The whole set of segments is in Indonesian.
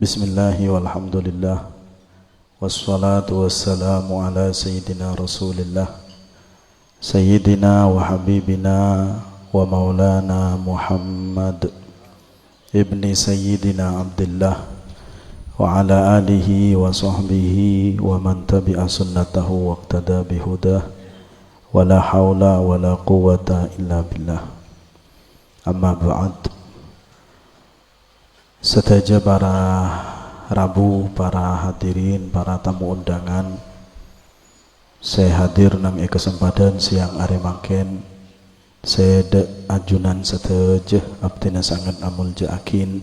Bismillahi walhamdulillah wassalatu wassalamu ala sayyidina rasulillah sayyidina wa habibina wa maulana Muhammad ibni sayyidina Abdullah wa ala alihi wa sahbihi wa man tabi'a sunnatahu wa iqtada bihudah wa la hawla wa la quwwata illa billah. Amma ba'd. Sedaja para Rabu, para hadirin, para tamu undangan, saya hadir nang kesempatan siang hari mangken. Saya ajunan sedaja abdina sangat amul jaakin.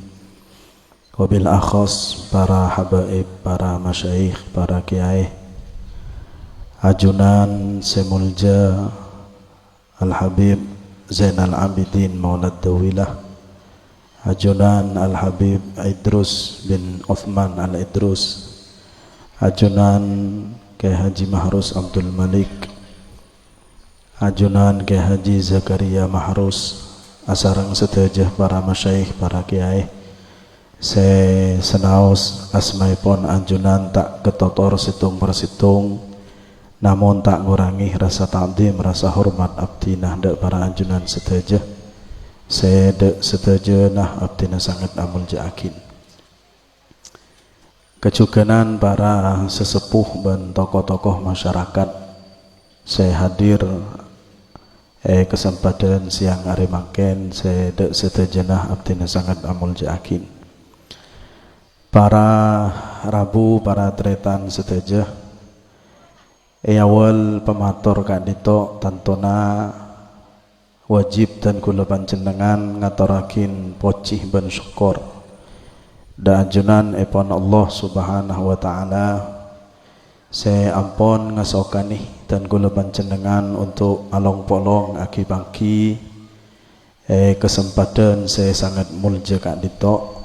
Wabil akhos para habaib, para masyayikh, para kiai. Ajunan semulja Al-Habib Zainal Abidin Maulad Dawilah, ajunan Al-Habib Idrus bin Uthman Al-Idrus, ajunan Kiai Haji Mahrus Abdul Malik, ajunan Kiai Haji Zakaria Mahrus, asarang sedajah para masyayikh, para kiai. Saya senaos asmaipun ajunan tak ketotor situng persitung, namun tak ngurangi rasa ta'zim, rasa hormat abdi nahda para ajunan sedajah. Saya setuju nah abdina sangat amul jaakin. Kecukanan para sesepuh dan tokoh-tokoh masyarakat, saya hadir kesempatan siang hari mangken. Saya setuju nah abdina sangat amul jaakin. Para Rabu, para tretan setuju. Awal pematur kadito tantona wajib dan kula panjenengan ngaturakin pocih ben syukur da ajunan epon Allah Subhanahu wa taala. Saya ampun ngasokani dan kula panjenengan untuk along polong aki bangki kesempatan saya sangat mulja kak dito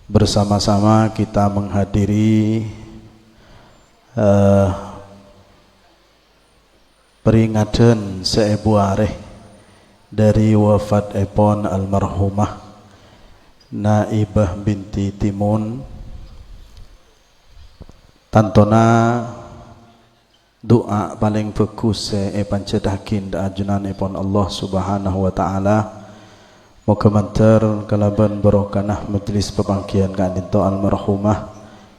bersama-sama kita menghadiri peringatan seebuareh dari wafat epon almarhumah Naibah binti Timun. Tantona doa paling bagus pancedakin da ajunan epon Allah Subhanahu wa taala. Moga mantar kalaban barokanah majlis pepangkian kadito almarhumah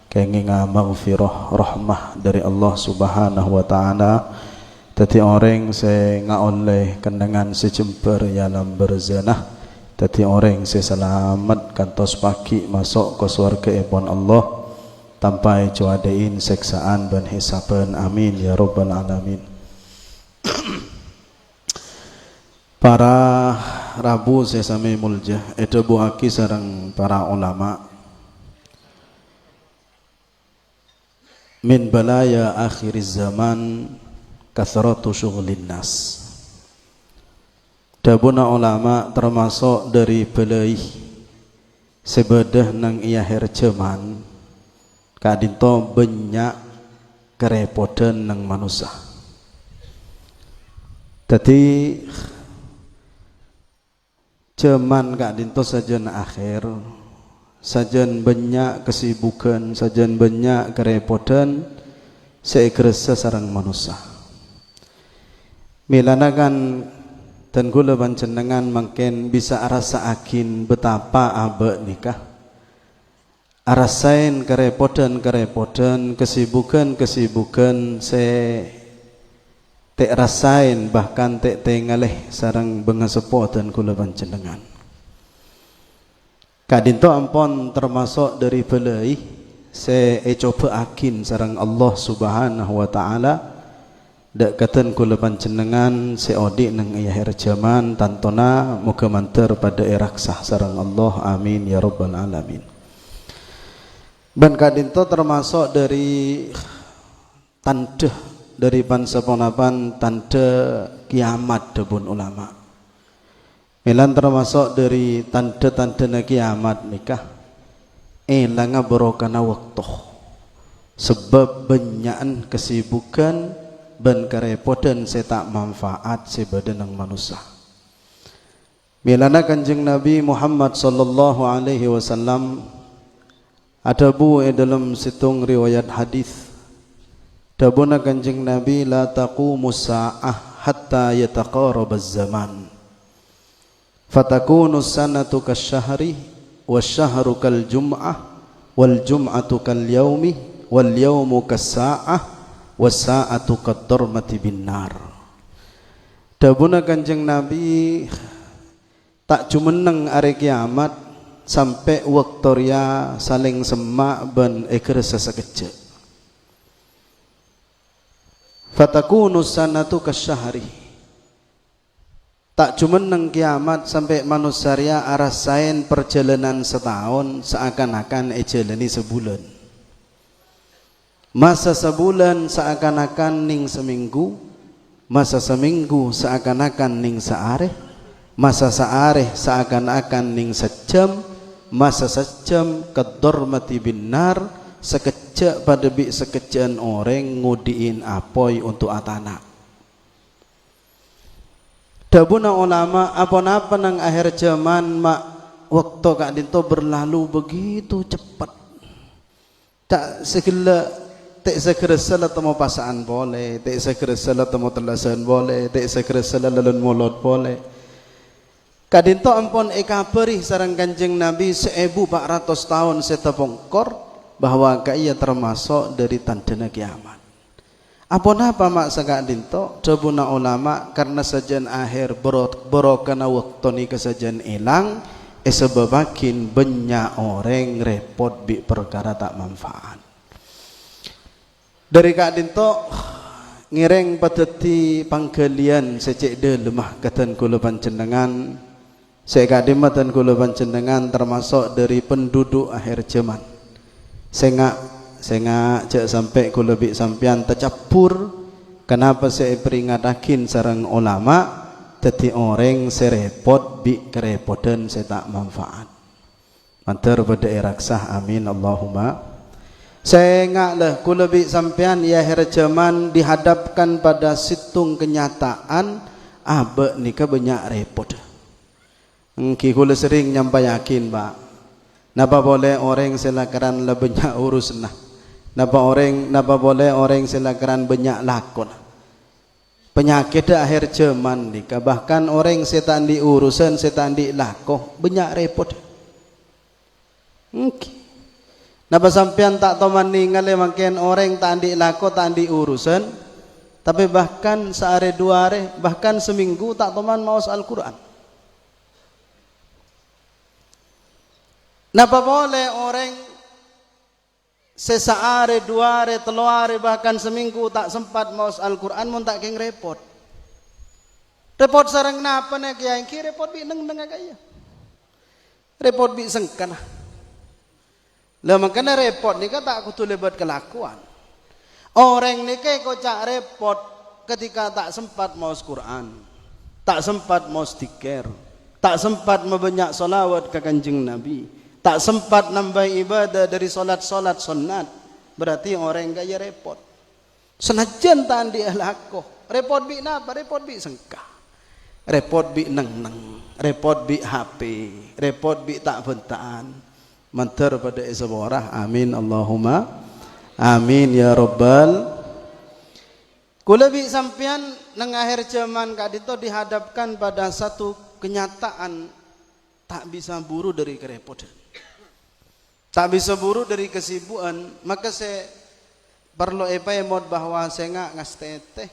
kenginga maghfirah rahmah dari Allah Subhanahu wa taala. Tadi orang saya ngaoleh kenangan sejemper yalam berzanah. Tadi orang saya selamat kantos pagi masuk ke surga epon Allah tanpa cuadain seksaan dan hisaban. Amin ya rabbal alamin. Para Rabu saya sami mulja itu buaki sareng para ulama min balaya akhiriz zaman kathratu syughlin nas. Dabuna ulama termasuk dari belai sebedah nang iya herjaman kadinto banyak kerepotan nang manusia. Tadi jaman kadinto sajen akhir, sajen banyak kesibukan, sajen banyak kerepotan seegresa sarang manusia. Milanakan dan gula panjenengan mungkin bisa rasa akin betapa abek nikah arasain kerepotan kesibukan saya tak rasain bahkan tak tengaleh sarang bengasepo dan gula panjenengan kadinto ampon termasuk dari belai saya coba akin sarang Allah Subhanahu wa taala. Dak katan kula panjenengan seodi nang akhir zaman tantona muga mantar pada eraksah sareng Allah. Amin ya rabbal alamin. Dan kadinto termasuk dari tanda dari pansaponapan tanda kiamat debun ulama. Milan termasuk dari tanda-tanda kiamat nikah elanga barokana waktu sebab banyakan kesibukan ban kerepotan saya tak manfaat sebadan ng manusia. Milana Kanjeng Nabi Muhammad sallallahu alaihi wasallam Ada bu dalam situng riwayat hadis dabuna kanjeng Nabi la taqumu sa'ah hatta yataqarabaz zaman fatakunu sanatu kasyahri wasyahru kal jum'ah wal jum'atu kal yaumi wal yaumu kas-sa'ah was sa'atu kad-darmati bin nar. Dabuna kanjeng Nabi tak jumeneng are kiamat sampai waktoria saling semak ben ekresa sekejap. Fatakunu sanatu kasyahri. Tak jumeneng kiamat sampai manusia arasain perjalanan setahun seakan-akan ejalani sebulan. Masa sebulan seakan-akan ning seminggu, masa seminggu seakan-akan ning seareh, masa seareh seakan-akan ning sejam, masa sejam kadormati binar, sekejap pada bi sekejaan orang ngudiin apoi untuk atana. Dabuna ulama apa-apa nang akhir zaman mak waktu kak dinto berlalu begitu cepat. Tak segera salat temu pasaan boleh, tak segera salat temu telasan boleh, tak segera salat lalun mulot boleh. Kadinto ampun ekaberi sareng Kanjeng Nabi 1400 tahun setepongkor bahwa kaya termasuk dari tandana kiamat. Apa mak sagak dinto dabuna ulama karena sajan akhir borokana waktu ni kesajan ilang sebabakin banyak orang repot bi perkara tak manfaat. Dari kak dinto ngireng pateti panggalian secek de lemah katan kula panjenengan saya kadimatan kula panjenengan termasuk dari penduduk akhir zaman. Saya cek sampai ku lebih sampian tercampur. Kenapa saya peringatakin sarang ulama teti orang serepot bi kerepotan saya tak manfaat. Mantar pada eraksah amin Allahumma. Saya lah ku lebih sampian ya akhir zaman dihadapkan pada situng kenyataan abe nikah banyak repot. Engki ku sering nyampai yakin pak. Napa boleh orang selakaran le banyak urus nah. Napa boleh orang selakaran banyak lakon. Penyakit akhir zaman nikah bahkan orang setan di urusan setan di lakoh banyak repot. Napa sampean tak tahu meninggal makin orang tak di lakoh tak di urusan tapi bahkan sehari dua hari bahkan seminggu tak tahu maus Al-Quran. Napa boleh orang sesaare, dua hari, telu hari, bahkan seminggu tak sempat maus Al-Quran mun tak keng repot. Repot sareng napa nek kiai ki repot bi neng agaya. Repot bi sengkana. Lah makanya repot nika tak kudu lebat kelakuan. Orang nika kocak repot ketika tak sempat maus Quran, tak sempat maus zikir, tak sempat membanyak solawat ke Kanjeng Nabi. Tak sempat nambah ibadah dari solat-solat sunat. Berarti orang gaya repot. Senajan tak dia lakoh. Repot bi napa? Repot bi sengkah. Repot bi neng. Repot bi HP. Repot bi tak bentaan. Mantar pada isaborah. Amin Allahumma. Amin ya Rabbal. Kula bi sampian nang akhir zaman kadito dihadapkan pada satu kenyataan tak bisa buru dari kerepotan. Tak bisa buru dari kesibukan, maka saya perlu emot bahwa saya nggak ngasteteh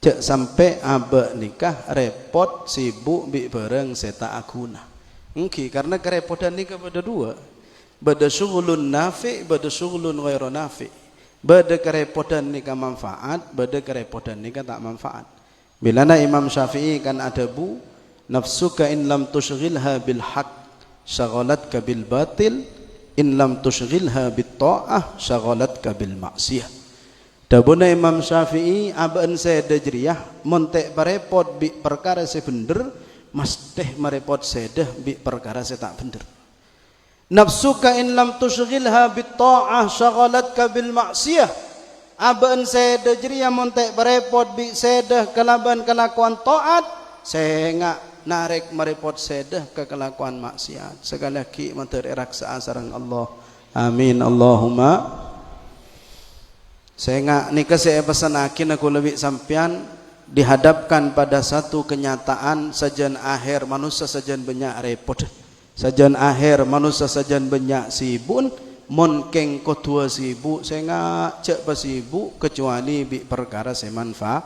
cek sampai abe nikah repot sibuk bi bareng seta akuna. Engki karena kerepotan nikah pada dua, bada syughulun nafi, bada syughulun ghairu nafi. Bada kerepotan nikah manfaat, bada kerepotan nikah tak manfaat. Bilana Imam Syafi'i kan ada bu nafsuka in lam tushghilha bil haqq syaghalat bil batil in lam tushghilha bit ta'ah syaghalat bil maksiyah. Dabuna Imam Syafi'i abaan saya dajriyah montek parepot bi perkara se bener masteh marepot sedah bi perkara se tak bener. Nafsuka in lam tushghilha bit ta'ah syaghalat bil maksiyah. Abaan saya dajriyah montek parepot bi sedah kelaban kelakuan taat saya enggak narik merepot sedah ke kelakuan maksiat. Sekali lagi menteri raksa sareng Allah Amin Allahumma. Saya nika saya pesanakin aku lebih sampean dihadapkan pada satu kenyataan sajan akhir manusia sajan banyak repot. Sajan akhir manusia sajan banyak sibuk, mon keng kotua sibuk, saya nggak cek pasibuk kecuali bi perkara saya manfaat.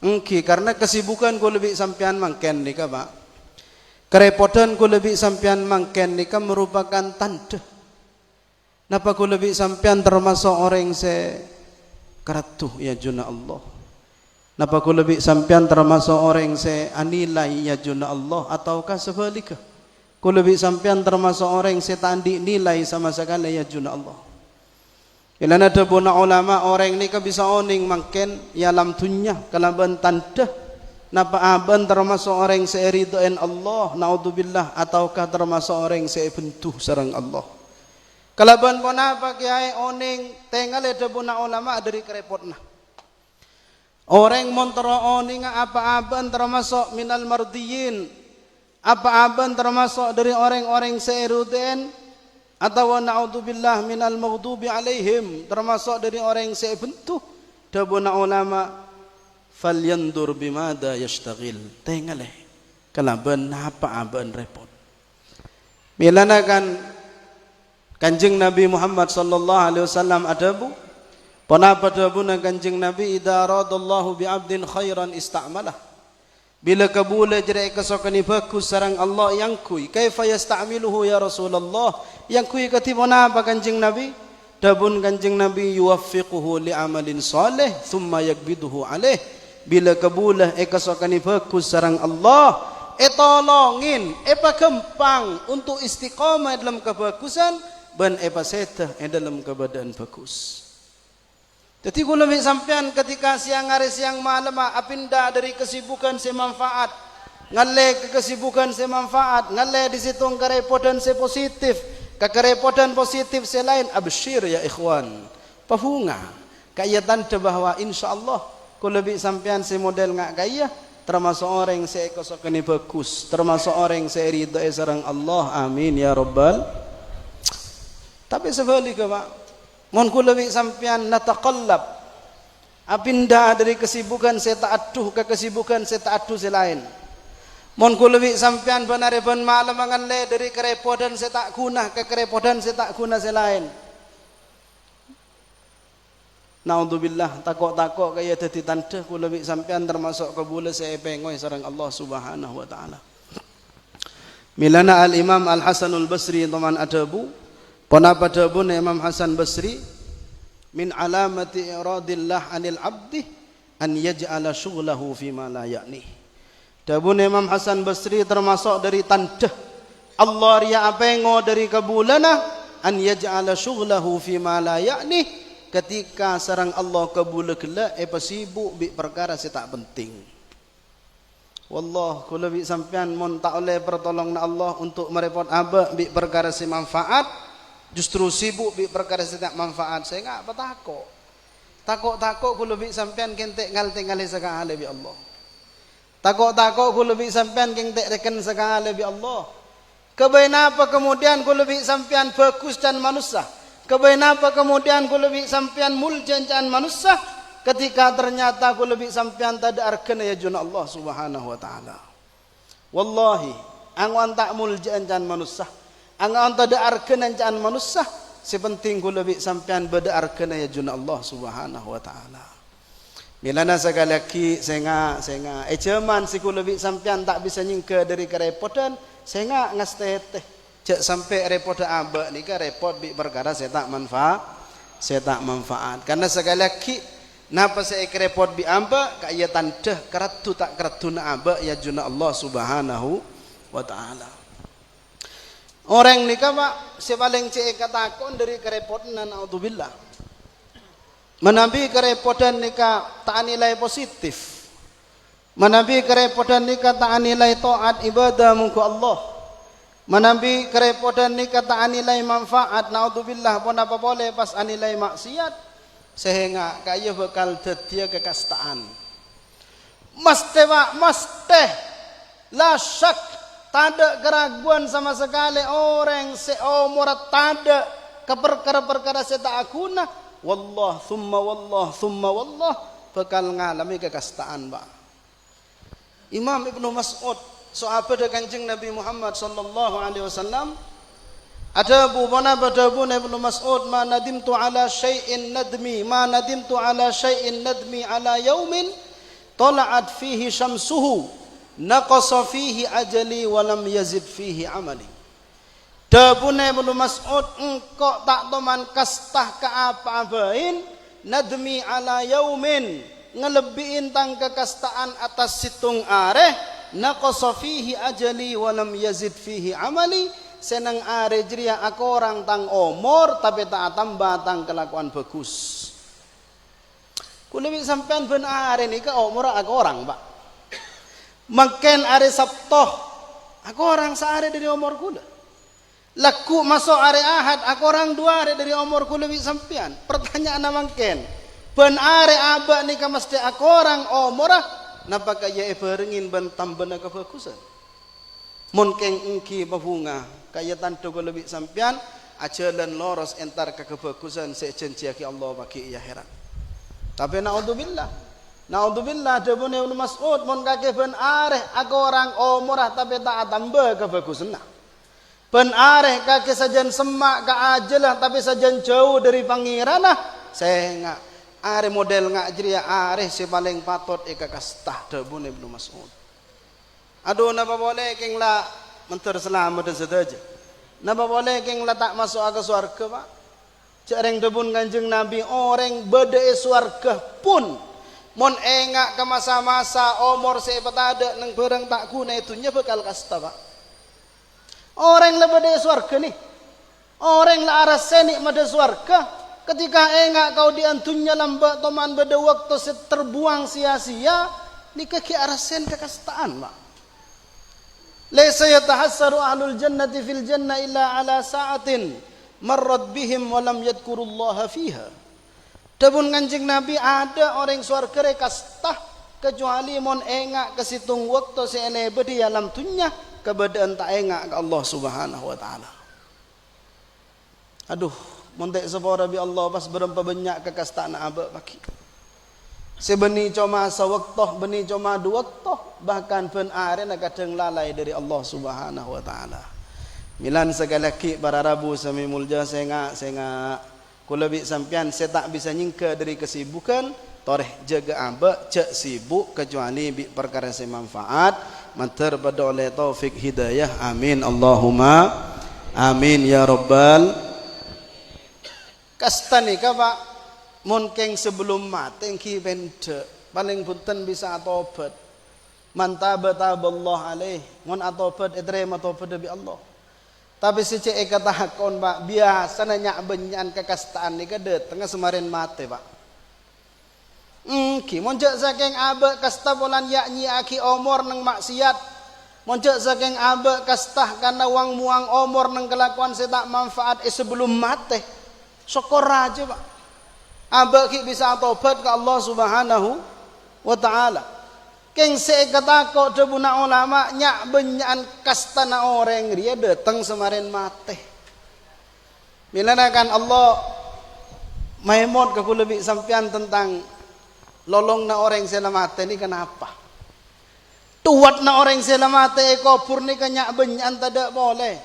Engki karena kesibukan ku lebih sampean mangken nika Pak. Kerepotan ku lebih sampean mangken nika merupakan tanda. Napa ku lebih sampean termasuk orang se karatuh ya juna Allah. Napa ku lebih sampean termasuk orang se anilai ya juna Allah ataukah sebaliknya? Ku lebih sampean termasuk orang se tandi nilai sama sekali ya juna Allah. Ilana ada buna ulama orang ni ka bisa oning mangken ya lam dunya kalaban tanda. Napa aban termasuk orang se ridhoen Allah naudzubillah ataukah termasuk orang se bentuh sareng Allah. Kalaban pun apa kiai oning tengal ada buna ulama dari kerepotna. Orang montoro oning apa-aban termasuk minal mardiyin, apa-aban termasuk dari orang-orang seiruden atau naudzubillah minal maghdubi alaihim termasuk dari orang sebentuh. Da buna ulama falyandur bimada yashtagil. Tengal kalaban apa-aban repot. Milana kan Kanjeng Nabi Muhammad sallallahu alaihi wasallam adabu panapa dabuna Kanjeng Nabi idza radallahu bi 'abdin khairan ista'malah bila kabula jere kasokani bagus sareng Allah yang kui kaifa yasta'miluhu ya Rasulullah yang kui katiba napa Kanjeng Nabi dabun Kanjeng Nabi yuwaffiquhu li amalin salih thumma yakbiduhu alaih bila kabula kasokani bagus sareng Allah tolongin pagempang untuk istiqamah dalam kebagusan ban setah dalam keadaan bagus. Jadi kalau sampean ketika siang hari siang malam apinda dari kesibukan semanfaat, ngalle ke kesibukan semanfaat, ngalle di situ kerepotan sepositif, kerepotan positif selain absyir ya ikhwan. Pahunga kaya tanda bahwa insyaallah kalau sampean semodel ngak kaya termasuk orang seekosokani bagus, termasuk orang seridho sareng Allah. Amin ya rabbal. Tapi sebaliknya Pak, mohon ku lebih sampean nataqallab apinda dari kesibukan saya ta'adduh ke kesibukan saya ta'adduh selain. Mohon ku lebih sampean benar ben malam le dari kerepotan saya tak guna ke kerepotan saya tak guna selain. Naudzubillah takok-takok kaya dadi tanda ku lebih sampean termasuk kabul saya pengoy sareng Allah Subhanahu wa taala. Milana al-Imam Al-Hasanul Basri teman adabu Panapa dabun Imam Hasan Basri min alamati iradillah anil abdi an yaj'ala syughlahu fima la ya'ni. Dabun Imam Hasan Basri termasuk dari tanda Allah ria apengo dari kabulana an yaj'ala syughlahu fima la ya'ni ketika sarang Allah kabul kela pasibuk bi perkara se tak penting. Wallah kula bi sampean mon tak oleh pertolong na Allah untuk merepot aba bi perkara se manfaat justru sibuk bi perkara tidak manfaat saya enggak apa takok ku lebih sampean kentek ngal-tingali sakale bi Allah takok ku lebih sampean kentek reken sakale bi Allah kebain apa kemudian ku lebih sampean fokus dan manusia kebain apa kemudian ku lebih sampean muljanjan manusia ketika ternyata ku lebih sampean tada arkan ya juna Allah Subhanahu wa taala wallahi angwan tak muljanjan manusia Angga anta da'arkeun ancaan manusia sepenting ku lebih sampean bedaarkeun ya juna Allah Subhanahu wa taala. Milana sagalaki senga ejaman si ku lebih sampean tak bisa nyingke dari kerepotan senga ngastete cek sampai repot aba nika repot bi perkara saya tak manfaat karena sagalaki napa saya kerepot bi amba kaya tanda keratu tak keratuna aba ya juna Allah Subhanahu wa taala. Orang nikah Pak sepaling cek katakon dari kerepotan naudzubillah. Menabi kerepotan nikah tak nilai positif. Menabi kerepotan nikah tak nilai taat ibadah muka Allah. Menabi kerepotan nikah tak nilai manfaat naudzubillah pun apa boleh pas nilai maksiat sehingga kaya bakal detia kekastaan. Mesti Pak, mesti la syak Tak ada keraguan sama sekali orang seumur tak ada ke perkara-perkara saya tak akuna. Wallah thumma wallah bakal ngalami kekastaan ba. Imam Ibnu Mas'ud sahabat Kanjeng Nabi Muhammad sallallahu alaihi wasallam ada bubana badabu Ibnu Mas'ud ma nadimtu ala syai'in nadmi ala yaumin tala'at fihi syamsuhu naqasa fihi ajali wa lam yazid fihi amali. Dabune Ibnu Mas'ud engkau tak toman kastah ke apa-apain nadmi ala yaumin ngelebihin tang kekastaan atas situng areh naqasa fihi ajali wa lam yazid fihi amali. Senang are jeria aku orang tang umur tapi tak tambah tang kelakuan bagus. Kulebi sampean ben are ni ke umur aku orang pak. Makin are Sabtoh aku orang seare dari umur kula. Laku masuk are Ahad aku orang 2 hari dari umur kula lebih sampean. Pertanyaan makin ben are aba ni ka mesti aku orang umur napa kaya berengin ben tambana kebagusan. Mun keng engki babunga kaya tantu kula lebih sampean ajalan loros entar ke kebagusan sejenci ki Allah bagi ya heran. Tapi naudzubillah debune Ibnu Mas'ud mun kake ben areh aku orang umurah tapi tak tambah kebagusan. Ben areh kake sajan semak ka ajalah tapi sajan jauh dari pangeranah saya ngak are model ngak jeria areh si paling patut eka kastah debune Ibnu Mas'ud. Aduh napa boleh keng la menter selamat dan sedaja. Napa boleh keng la tak masuk ke surga pak. Cereng debun Kanjeng Nabi orang bede surga pun mon engak ke masa-masa umur sepat ada nang barang tak guna itunya bakal kasta pak. Orang la bede surga nih. Orang la aras senik mada surga. Ketika engak kau diantunya lambak toman bede waktu terbuang sia-sia ni kaki arasen kekastaan pak. Laisa yatahassaru ahlul jannati fil jannah illa ala sa'atin marrat bihim wa lam yadhkurullaha fiha. Dabun Kanjeng Nabi ada orang surga kastah kecuali mon engak ke situng waktu seene bedi alam dunya keberadaan tak engak ke Allah Subhanahu wa taala. Aduh, mon tek sepora bi Allah pas berempa banyak kekastaan aba baki. Sebeni cuma sewaktu, beni cuma 2 waktu, bahkan ben are nak kadang lalai dari Allah Subhanahu wa taala. Milan segala ki para rabu sami mulja senga kula bi sampean saya tak bisa nyingka dari kesibukan toreh jaga amba cek sibuk kecuali bi perkara semanfaat mantar pada oleh taufik hidayah amin Allahumma amin ya rabbal kastani ka pak mun keng sebelum mati ki bente paling punten bisa tobat man taballah alaih mun atobat etrema tobat bi Allah. Tapi si cek kata hakon pak biasa nanya benyan kekastaan ni kade tengah semarin mati pak. Ki monjak saking abe kasta bolan yakni aki omor neng maksiat. Monjak saking abe kastah karena wang muang omor neng kelakuan saya tak manfaat sebelum mati. Syukur aja pak. Abe ki bisa tobat ke Allah Subhanahu wa taala. Keng sekata kok debuna ulama nyak benyan kastana orang dia datang semarin mate. Milana kan Allah maimot ke lebih sampean tentang lolong na orang selamate ni kenapa? Tuat na orang selamate kubur ni kan nyak benyan tidak boleh.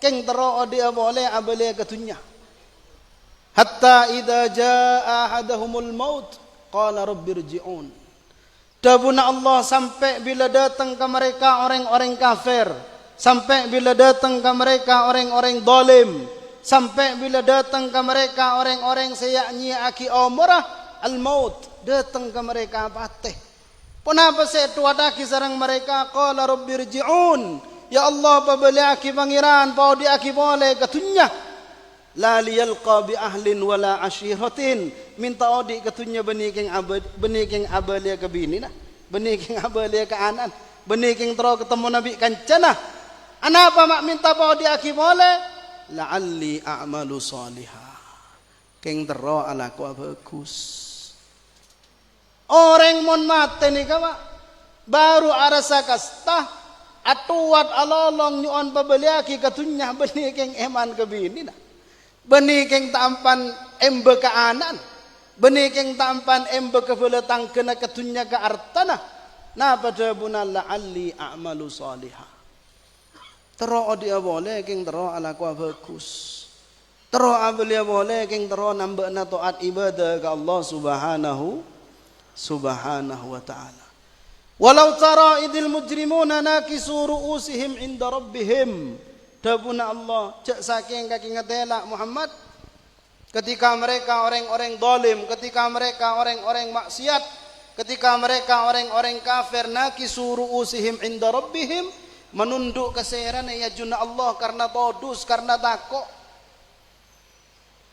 Keng tero dia boleh abale ketunya. Hatta idza jaa ahadahumul maut qala rabbirji'un. Dabuna Allah sampai bila datang ke mereka orang-orang kafir, sampai bila datang ke mereka orang-orang zalim, sampai bila datang ke mereka orang-orang sayakni aki umrah al-maut, datang ke mereka patih. Kenapa saya tuadaki sarang mereka qala rabbirji'un, ya Allah pabali aki pangeran pau di aki boleh ketunya la liyalqa bi ahlin wala ashiratin minta odi ketunya beniking abalia ke bini nah beniking abalia ke anan beniking tero ketemu nabi kancana anapa mak minta pau di aki boleh la'alli a'malu salihah keng tero alaku bagus orang mon mate ni ka baru arasa kastah atuat alolong nyuon pabeliaki katunya benih keng eman ke bini nah. Benih keng tampan embe ke anan. Benih keng tampan embe ke beletang kena katunya ke artana. Nah pada bunalla alli a'malu salihah. Tero dia boleh keng tero ala ku bagus. Tero abelia boleh keng tero nambah na taat ibadah ke Allah subhanahu wa ta'ala. Walau tara idil mujrimuna nakisu ru'usihim inda rabbihim. Dabuna Allah cek saking kaki ngetela Muhammad ketika mereka orang-orang zalim, ketika mereka orang-orang maksiat, ketika mereka orang-orang kafir nakisu ru'usihim inda rabbihim, menunduk keseran ya junna Allah karena todus, karena takut.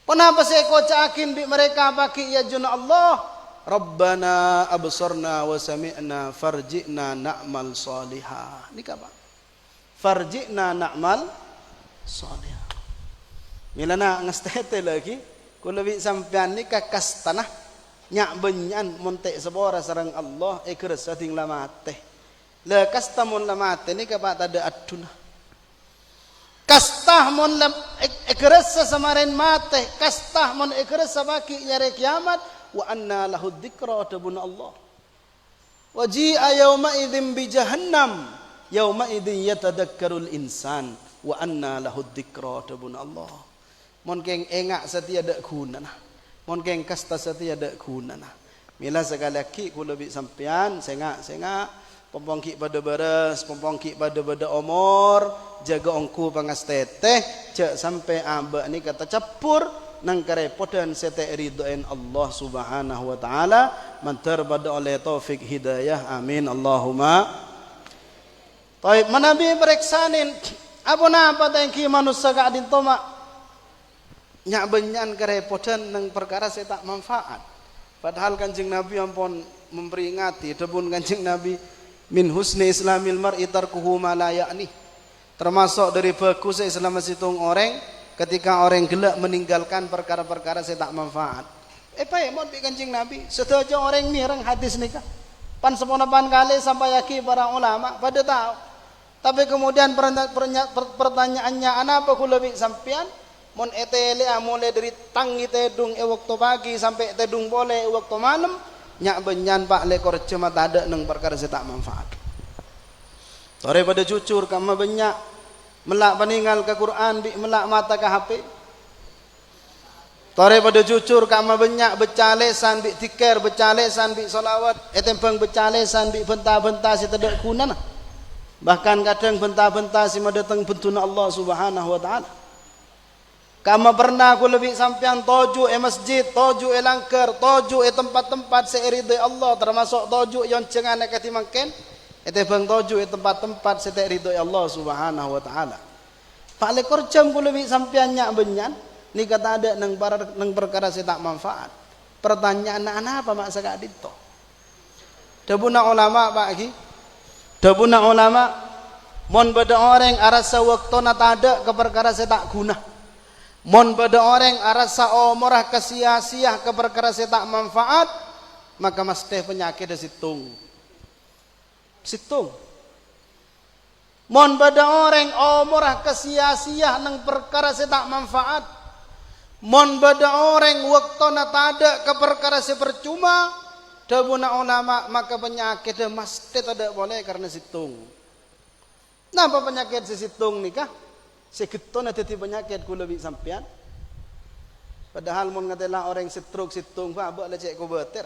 Kenapa saya kocakin bi mereka baki ya junna Allah? Rabbana absarna wa sami'na farji'na na'mal salihah. Ini apa? Farji'na na'mal salihah. Milana ngestete lagi, kalau bi sampean ni kakas tanah nyak benyan montek sebora sarang Allah keresa ting lamate. Le kastamun lamate ni kapak tada aduna. Kastah mon lam keresa samarin mate, kastah mon keresa baki nyare kiamat. Wa anna lahu dzikra tabuna Allah. Wa ji'a yawma idzin bi jahannam yawma idzin yatadakkarul insan wa anna lahu dzikra tabuna Allah. Mon keng engak setiada gunana. Mon keng kasta setiada gunana. Mila segala ki kula bi sampean sengak pompongki pada beres, pompongki pada omor, jaga ongku pangasteteh, cek sampai amba ni kata capur nang kerepotan sete ridhoen Allah subhanahu wa ta'ala mantar pada oleh taufik hidayah amin Allahumma. Taib manabi bereksanin abuna apa tangki manusia kadin toma nyak benyan kerepotan nang perkara saya tak manfaat. Padahal Kanjeng Nabi ampun memperingati debun Kanjeng Nabi min husni islamil mar'i tarkuhu ma la ya'ni. Termasuk dari bagus Islam situng orang ketika orang gelak meninggalkan perkara-perkara saya tak manfaat. Mau bi Kanjeng Nabi setuju orang mireng hadis nikah. Pan seponapan kali sampai yaki para ulama pada tahu. Tapi kemudian pertanyaannya apa kula bi sampean mon etele mulai dari tangi tedung waktu pagi sampai tedung boleh waktu malam nyak benyan pak lekor cuma ada nang perkara saya tak manfaat. Tore pada cucur kama banyak melak peninggal ke Quran bi melak mata ke HP. Tore pada cucur kama banyak becalesan bi tikar becalesan bi solawat etempeng becalesan bi benta-benta si tidak guna nah. Bahkan kadang benta-benta si madatang bentuna Allah subhanahu wa ta'ala. Kama pernah aku lebih sampean toju masjid, toju langker, toju tempat-tempat seridai Allah termasuk toju yang cengan ketimangken. Bang toju tempat-tempat setek ridho Allah subhanahu wa ta'ala. Pak lekor jam ku lebih sampean nyak benyan ni kata ada nang perkara saya tak manfaat. Pertanyaan anak apa mak sakak dito. Dabuna ulama pak ki. Dabuna ulama mon beda orang arasa waktu nata ada ke perkara saya tak guna. Mon beda orang arasa omorah kesia-sia ke perkara saya tak manfaat, maka mesti penyakit situng. Mon pada orang omorah kesia-sia nang perkara saya tak manfaat. Mon pada orang waktu natada ke perkara saya percuma. Dabuna ulama maka penyakit mesti tidak boleh karena situng. Napa penyakit situng nikah? Segeton ada penyakit kula bi sampean. Padahal mon ngatela orang stroke situng pak abak lecek ko beter.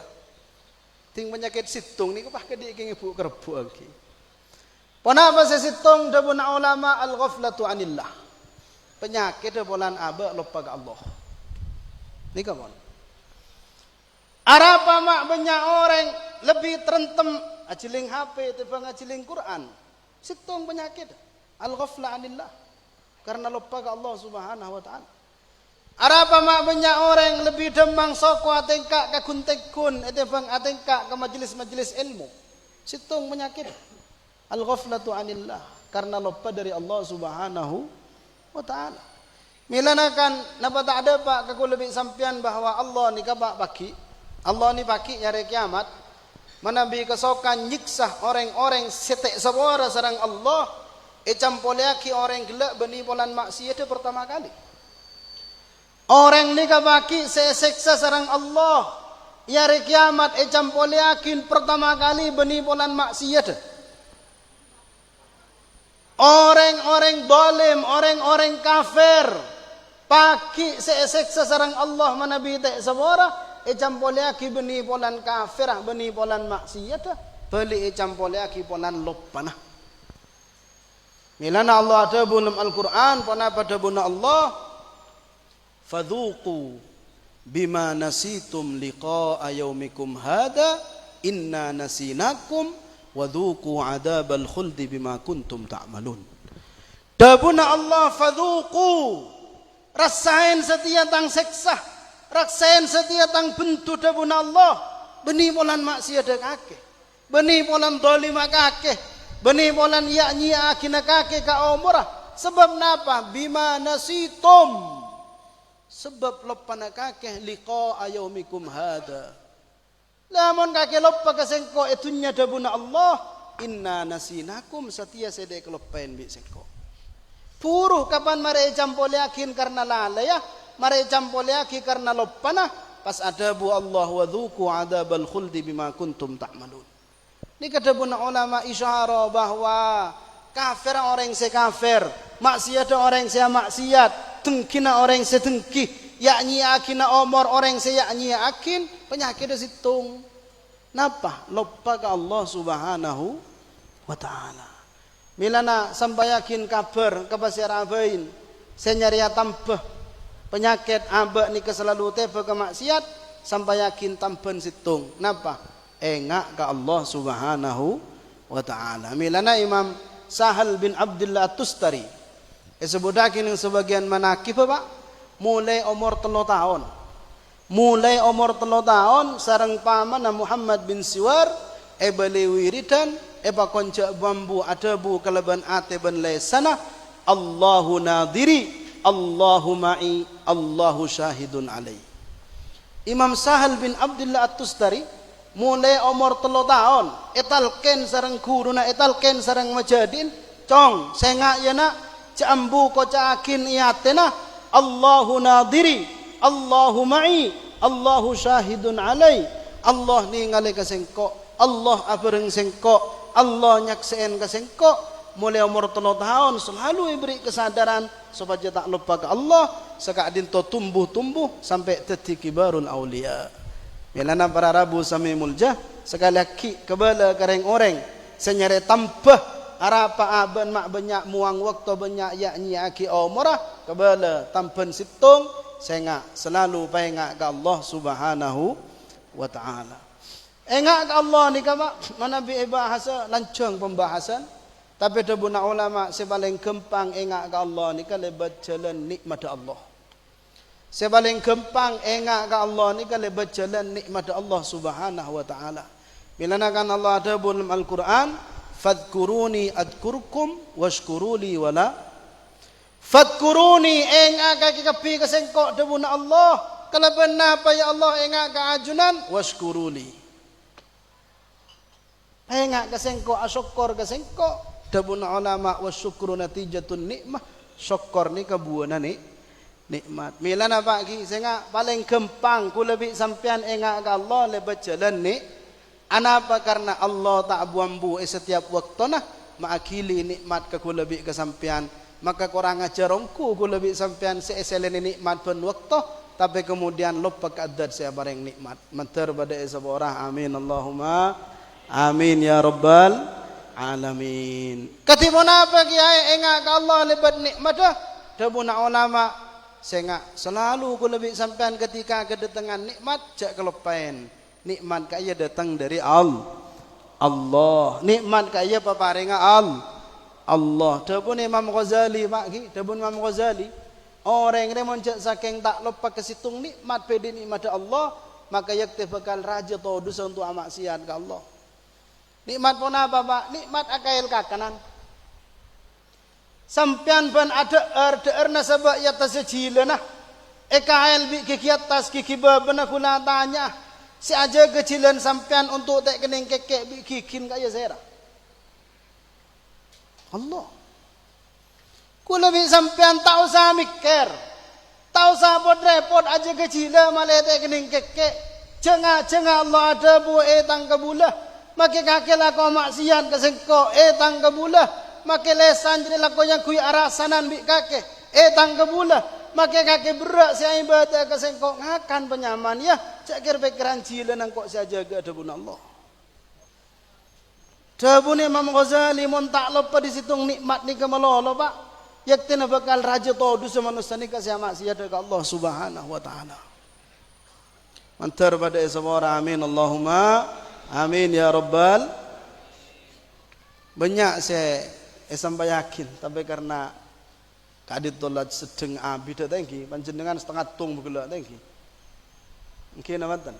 Ting penyakit situng ni kapah kedi king ibu kerbu lagi. Kenapa situng dabuna ulama al-ghaflatu anillah. Penyakit bolan aba lupa ke Allah. Ni kawan. Arapa mak banyak orang lebih terentem ajiling HP timbang ajiling Quran. Situng penyakit al-ghafla anillah. Karena lupa ke Allah subhanahu wa ta'ala. Arapa mak banyak orang lebih demang soko atengka ke kuntekun timbang atengka ke majelis-majelis ilmu. Situng penyakit al-ghaflatu anillah. Karena lupa dari Allah subhanahu wa ta'ala. Milanakan napa tak ada pak aku lebih sampian bahwa Allah ni kabak baki. Allah ni baki nyari kiamat. manabi kasokan nyiksah orang-orang setek sabora sarang Allah campoleaki orang gelak beni polan maksiat itu pertama kali. Orang ni kabaki seseksa sarang Allah ya hari kiamat campoleakin pertama kali beni polan maksiat. Orang-orang dolim, orang-orang kafir paki seseksa sarang Allah manabi tek sabora campoleaki beni polan kafir beni polan maksiat beli campoleaki polan lopana. Milana Allah ada dalam Al-Quran pada buna Allah fadhuqu bima nasitum liqa'a yaumikum hada inna nasinakum wadhuqu adabal khuldi bima kuntum ta'malun. Dabuna Allah fadhuqu rasain setia tang seksa, rasain setia tang bentu dabuna Allah beni polan maksiat kake, beni polan dolim kake, beni polan yakni akina kake ka umrah. Sebab napa? Bima nasitum, sebab lopana kake liqa yaumikum hada. Lamun kake lopa kasengko etunya dabuna Allah inna nasinakum setia sede kelopain bi sengko. Puruh kapan mare campole yakin karena lalai ya, mare campole yakin karena lopana pas adabu Allah wa dzuqu adabal khuldi bima kuntum ta'malun. Ini kedabuna ulama isyara bahwa kafir orang se kafir, maksiat orang se maksiat, tengkina orang se tengki, yakni akina omor orang se yakni akin, penyakit situng. Napa? Lupa ke Allah Subhanahu wa taala. Milana sampai yakin kabar kepasir abain, saya nyari tambah penyakit abak ni keselalu tebe ke maksiat sampai yakin tampen situng. Napa? Engak ke Allah Subhanahu wa taala. Milana Imam Sahal bin Abdullah Tustari sebudakin yang sebagian manakib Pak mulai umur 3 tahun. Mulai umur 3 tahun sareng pamana Muhammad bin Siwar beli wiridan pa konca bambu adabu kalaban ate ben lesana Allahu nadiri Allahu ma'i Allahu syahidun alai. Imam Sahal bin Abdullah At-Tustari mulai umur 3 tahun etalken sareng guruna etalken sareng majadin cong sengak yana jambu kocakin iatena Allahu nadiri Allahu ma'i Allahu syahidun alai. Allah ningali kasengko, Allah abareng sengko, Allah nyakseen kasengko. Mulai umur 3 tahun selalu beri kesadaran supaya tak lupa ke Allah sekadin to tumbuh-tumbuh sampai teti kibarul aulia. Milana para rabu sami muljah sekali lagi kebala kareng orang senyare tambah arapa aban mak banyak muang waktu banyak yakni aki umrah kebala tampen situng sengak selalu pengak ke Allah Subhanahu wa taala. Engak ke Allah ni kama manabi bahasa lancang pembahasan tapi dabuna ulama sebaling gempang engak ke Allah ni kalebat jalan nikmat Allah. Sebaling gempang engak ke Allah ni kalau berjalan nikmat Allah Subhanahu wa taala. Bila kan Allah ada dalam Al-Qur'an, fadkuruni adkurkum washkuruli wala fadkuruni engak kaki kapi kasengkok dabuna Allah. Kalau benar apa ya Allah engak ke ajunan washkuruli. Engak kasengkok asyukur kasengkok dabuna ulama wasyukru natijatun nikmah. Syukur ni kebuana ni nikmat. Milana pagi saya paling gempang ku lebih sampean engak ke Allah lebat jalan ni. Anapa karena Allah tak buambu setiap waktu nah makili nikmat ke ku lebih ke sampean. Maka kurang ajarongku ku lebih sampean seeselen nikmat pun waktu tapi kemudian lupa keadaan saya bareng nikmat. Menter pada seorang amin Allahumma amin ya rabbal alamin. Ketimana apa kiai engak ke Allah lebat nikmat dah. Dabuna ulama sehingga selalu ku lebih sampean ketika kedatangan nikmat jak kelupain nikmat kaya datang dari Allah nikmat kaya paparinga Allah dabun Imam Ghazali maki dabun Imam Ghazali orang yang mencak saking tak lupa kesitung nikmat pedi nikmat Allah maka yakti bakal raja atau dosa untuk maksiat ke Allah. Nikmat pun apa Pak? Nikmat akail kakanan sampean ban ada nasabak ya tasjilana ekael bi kiki atas kiki babana kula tanya Si aja kecilan sampean untuk tak kening kekek bikin kaya saya. Allah. Ku lebih sampean tak usah mikir. Tak usah repot aja kecilan malah tak kening kekek. Jengah Allah ada bu tang kebulah. Makai kakek laku maksiat kesengkok tang kebulah. Makai lesan jadi laku yang kui arasanan bi kakek tang kebulah. Makai kakek berak si ibadah kesengkok ngakan penyaman ya. Cakir pikiran cilan angkok saja ke debun Allah. Debun Imam Ghazali mun tak lupa disitung nikmat ni kemalolo pak. Yaktina bakal raja todu semanusia ni kasih maksiat ke Allah Subhanahu wa taala. Mantar pada semua amin Allahumma amin ya rabbal. Banyak saya sampai yakin tapi karena kadit tolat sedeng abi dah tengki panjenengan setengah tung begala tengki. Okey namatan.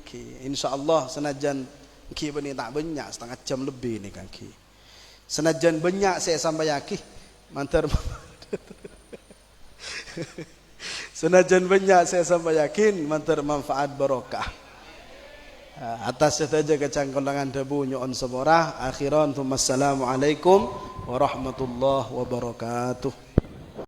Okey insyaallah senajan ki bani tak banyak setengah jam lebih ni kaki. Senajan banyak saya sampai yakin mantar. Senajan banyak saya sampai yakin mantar manfaat barokah. Atas saja kecangkolangan debu nyon seborah akhiran thumma assalamu alaikum warahmatullahi wabarakatuh.